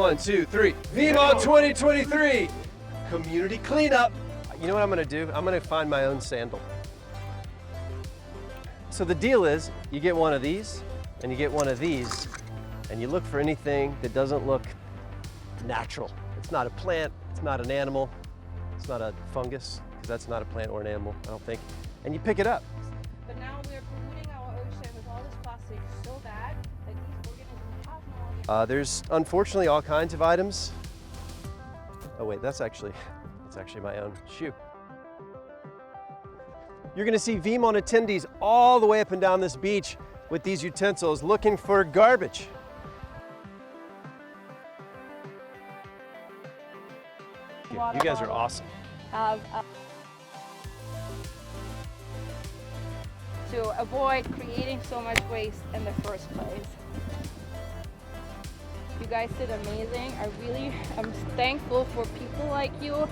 1, 2, 3. VeeamON 2023 community cleanup. You know what I'm going to do? I'm going to find my own sandal. So the deal is, you get one of these, and you get one of these, and you look for anything that doesn't look natural. It's not a plant, it's not an animal, it's not a fungus, because that's not a plant or an animal, I don't think. And you pick it up. But now we're polluting our ocean with all this plastic so bad that these organisms have no idea. There's unfortunately all kinds of items. Oh wait, that's actually my own shoe. You're gonna see VeeamON attendees all the way up and down this beach with these utensils looking for garbage. You guys are awesome. To avoid creating so much waste in the first place. You guys did amazing. I really am thankful for people like you.